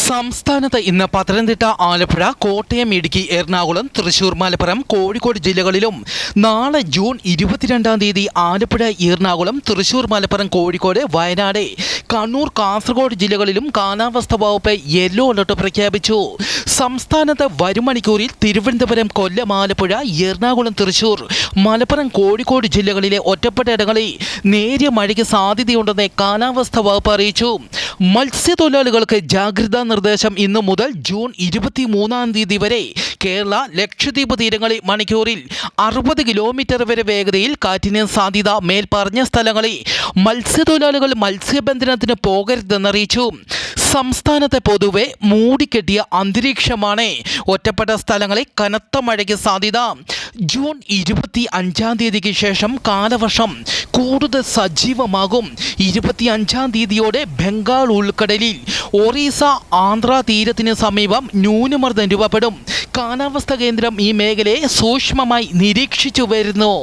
സംസ്ഥാനത്ത് ഇന്ന് പത്തനംതിട്ട, ആലപ്പുഴ, കോട്ടയം, ഇടുക്കി, എറണാകുളം, തൃശൂർ, മലപ്പുറം, കോഴിക്കോട് ജില്ലകളിലും നാളെ ജൂൺ 22-ാം തീയതി ആലപ്പുഴ, എറണാകുളം, തൃശൂർ, മലപ്പുറം, കോഴിക്കോട്, വയനാട്, കണ്ണൂർ, കാസർഗോഡ് ജില്ലകളിലും കാലാവസ്ഥാ വകുപ്പ് യെല്ലോ അലർട്ട് പ്രഖ്യാപിച്ചു. സംസ്ഥാനത്ത് വരും മണിക്കൂറിൽ തിരുവനന്തപുരം, കൊല്ലം, ആലപ്പുഴ, എറണാകുളം, തൃശൂർ, മലപ്പുറം, കോഴിക്കോട് ജില്ലകളിലെ ഒറ്റപ്പെട്ട ഇടങ്ങളിൽ നേരിയ മഴയ്ക്ക് സാധ്യതയുണ്ടെന്ന് കാലാവസ്ഥാ വകുപ്പ് അറിയിച്ചു. മത്സ്യത്തൊഴിലാളികൾക്ക് ജാഗ്രതാ നിർദ്ദേശം. ഇന്നു മുതൽ ജൂൺ 23-ാം തീയതി വരെ കേരള, ലക്ഷദ്വീപ് തീരങ്ങളിൽ മണിക്കൂറിൽ 60 കിലോമീറ്റർ വരെ വേഗതയിൽ കാറ്റിന് സാധ്യത. മേൽപ്പറഞ്ഞ സ്ഥലങ്ങളിൽ മത്സ്യത്തൊഴിലാളികൾ മത്സ്യബന്ധനത്തിന് പോകരുതെന്നറിയിച്ചു. സംസ്ഥാനത്തെ പൊതുവെ മൂടിക്കെട്ടിയ അന്തരീക്ഷമാണ്. ഒറ്റപ്പെട്ട സ്ഥലങ്ങളിൽ കനത്ത മഴയ്ക്ക് സാധ്യത. ജൂൺ 25-ാം തീയതിക്ക് ശേഷം കാലവർഷം കൂടുതൽ സജീവമാകും. 25-ാം തീയതിയോടെ ബംഗാൾ ഉൾക്കടലിൽ ഒറീസ, ആന്ധ്ര തീരത്തിന് സമീപം ന്യൂനമർദ്ദം രൂപപ്പെടും. കാലാവസ്ഥാ കേന്ദ്രം ഈ മേഖലയെ സൂക്ഷ്മമായി നിരീക്ഷിച്ചു വരുന്നു.